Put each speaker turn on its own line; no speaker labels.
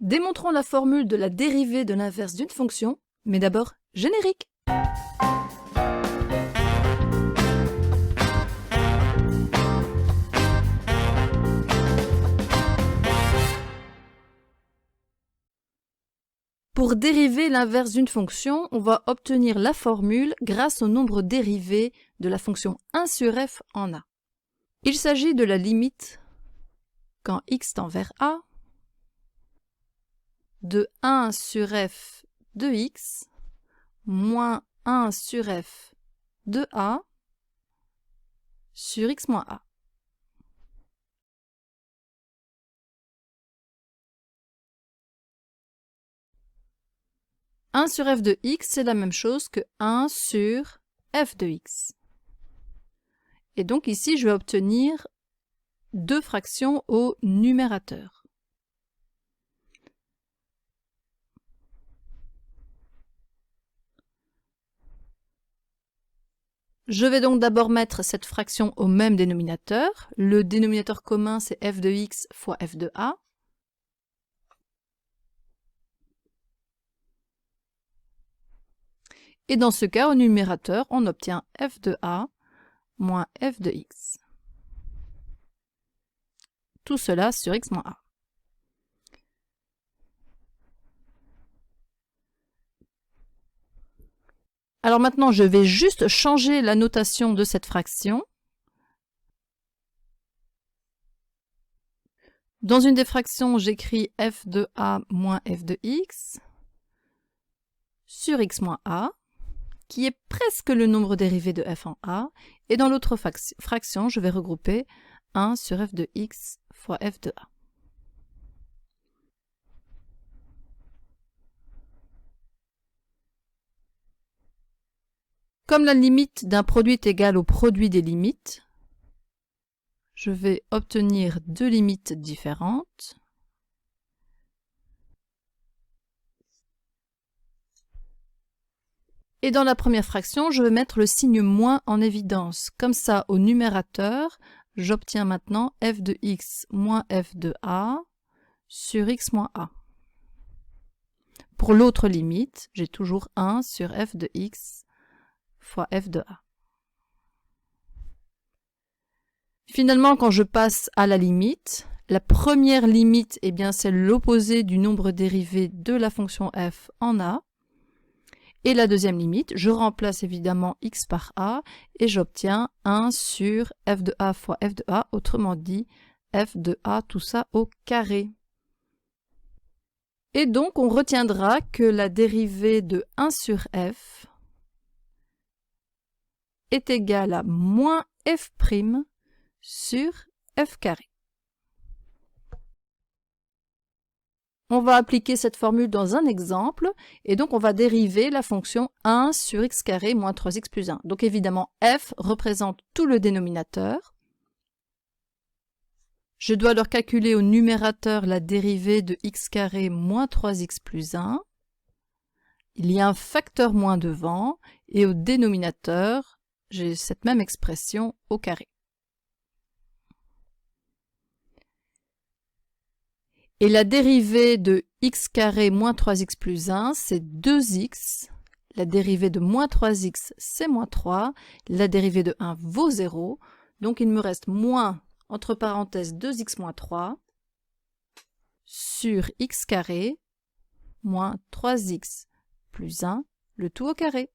Démontrons la formule de la dérivée de l'inverse d'une fonction, mais d'abord, générique. Pour dériver l'inverse d'une fonction, on va obtenir la formule grâce au nombre dérivé de la fonction 1 sur f en a. Il s'agit de la limite, quand x tend vers a, de 1 sur f de x moins 1 sur f de a sur x moins a. « 1 sur f de x, c'est la même chose que 1 sur f de x. Et donc ici, je vais obtenir deux fractions au numérateur. Je vais donc d'abord mettre cette fraction au même dénominateur. Le dénominateur commun, c'est f de x fois f de a. Et dans ce cas, au numérateur, on obtient f de a moins f de x. Tout cela sur x moins a. Alors maintenant, je vais juste changer la notation de cette fraction. Dans une des fractions, j'écris f de a moins f de x sur x moins a, qui est presque le nombre dérivé de f en a, et dans l'autre fraction, je vais regrouper 1 sur f de x fois f de a. Comme la limite d'un produit est égale au produit des limites, je vais obtenir deux limites différentes. Et dans la première fraction, je vais mettre le signe moins en évidence. Comme ça, au numérateur, j'obtiens maintenant f de x moins f de a sur x moins a. Pour l'autre limite, j'ai toujours 1 sur f de x fois f de a. Finalement, quand je passe à la limite, la première limite, eh bien, c'est l'opposé du nombre dérivé de la fonction f en a. Et la deuxième limite, je remplace évidemment x par a et j'obtiens 1 sur f de a fois f de a, autrement dit f de a, tout ça au carré. Et donc on retiendra que la dérivée de 1 sur f est égale à moins f' sur f carré. On va appliquer cette formule dans un exemple, et donc on va dériver la fonction 1 sur x carré moins 3x plus 1. Donc évidemment, f représente tout le dénominateur. Je dois alors calculer au numérateur la dérivée de x carré moins 3x plus 1. Il y a un facteur moins devant, et au dénominateur, j'ai cette même expression au carré. Et la dérivée de x carré moins 3x plus 1, c'est 2x. La dérivée de moins 3x, c'est moins 3. La dérivée de 1 vaut 0. Donc il me reste moins, entre parenthèses, 2x moins 3 sur x carré moins 3x plus 1, le tout au carré.